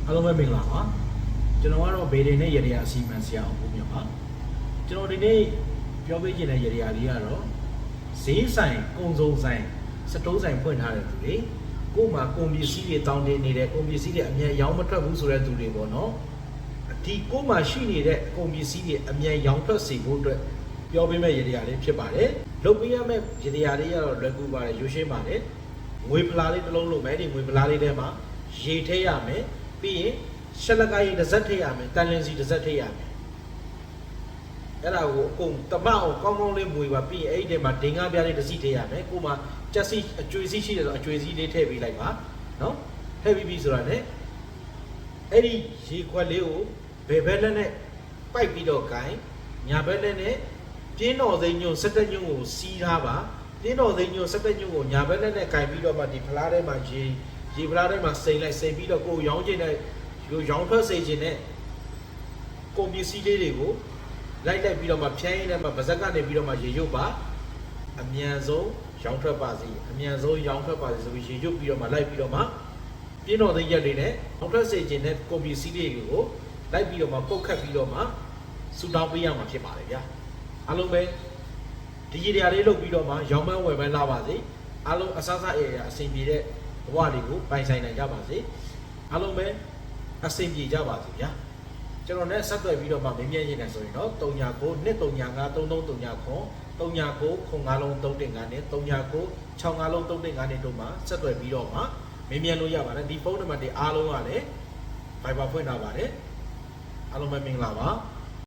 အားလုံးပဲမင်္ဂလာပါကျွန်တော်ကတော့ဘေဒင်နဲ့ရေဒီယာအစီအမံဆရာအောင်မြတ်ပါကျွန်တော်ဒီနေ့ပြောပြချင်တဲ့ရေဒီယာလေးကတော့ဈေးဆိုင်ကုံစုံဆိုင်စတိုးဆိုင်ဖွင့်ထားတဲ့သူတွေကို့မှာကုန်ပစ္စည်းတွေတောင်းတင်နေတဲ့ကုန်ပစ္စည်းတွေအမြဲရောင်းမထွက်ဘူးဆိုတဲ့သူတွေပေါ့နော်ဒီကို့မှာရှိနေတဲ့ကုန်ပစ္စည်းတွေအမြဲရောင်းထွက်စေဖို့အတွက်ပြောပေးမဲ့ရေဒီယာလေးဖြစ်ပါတယ်လုပ်ပေးရမယ့်ရေဒီယာလေးကတော့လွယ်ကူပါတယ်ရိုးရှင်းပါတယ်ငွေဖလားလေးတစ်လုံးလုံးမယ်ဒီငွေဖလားလေးထဲမှာရေထည့်ရမယ်ပြီးရင်ရှက်လကရေးတစ်စက်ထည့်ရမယ်တန်လင်းစီတစ်စက်ထည့်ရမယ်အဲ့ဒါကိုအကုန်တမအောင်ကောင်းကောင်းလေးမွေပါပြီးရင်အဲ့ဒီထဲမှာဒင်္ဂါပြားလေးတစ်စီထည့်ရမယ်ကိုမှကြက်စီအကျွေးစီရှိတယ်ဆိုအကျွေးစီလေးထည့်ပေးလိုက်ပါနော်ထည့်ပြီးပြီဆိုတာ ਨੇ အဲ့ဒီရေခွက်လေးကိုဘယ်ဘက်လက်နဲ့ပိုက်ပြီးတော့ဂိုင်းညာဘက်လက်နဲ့ပြင်းတော်သိန်းညွန့်စက်တက်ညွန့်ကိုစီးထားပါပြင်းတော်သိန်းညွန့်စက်တက်ညွန့်ကိုညာဘက်လက်နဲ့ဂိုင်းပြီးတော့မှဒီဖလားထဲမှာရေဖလားထဲမှာစိန်လိုက်စိန်ပြီးတော့ကိုရောင်းချင်တဲ့ရောင်းထွက်စေခြင်းနဲ့ကုန်ပစ္စည်းလေးတွေကိုလိုက်ပြီးတော့မှဖြန်းရင်းနဲ့မှဗဇက်ကနေပြီးတော့မှရေရုပ်ပါအမြန်ဆုံးရောင်းထွက်ပါစေအမြန်ဆုံးရောင်းထွက်ပါစေဆိုပြီးရေရုပ်ပြီးတော့မှလိုက်ပြီးတော့မှပြင်းတော်သိန်းရက်လေးနဲ့ရောင်းထွက်စေခြင်းနဲ့ကုန်ပစ္စည်းတွေကိုလိုက်ပြီးတော့မှပုတ်ခတ်ပြီးတော့မှဆူတောင်းပေးရမှာဖြစ်ပါတယ်ဗျာအားလုံးပဲဒီရေတရားလေးလုပ်ပြီးတော့မှရောင်းမန်းဝယ်မန်းလာပါစေအားလုံးအဆအဆအဆင်ပြေတဲ့ဘဝတွေကိုပိုင်ဆိုင်နိုင်ကြပါစေအားလုံးပဲအဆင်ပြေကြပါစေဗျာကျွန်တော်နဲ့ဆက်သွယ်ပြီးတော့မှမင်းမြတ်ရင်လည်းဆိုရင်တော့39 239 3339ခွန်39 05လုံး3တင်9နဲ့39 65လုံး3တင်9နဲ့တို့မှာဆက်သွယ်ပြီးတော့မှမင်းမြတ်လို့ရပါတယ်ဒီဖုန်းနံပါတ်တွေအားလုံးကလည်း Viber ဖွင့်ထားပါတယ်အားလုံးပဲမင်္ဂလာပါ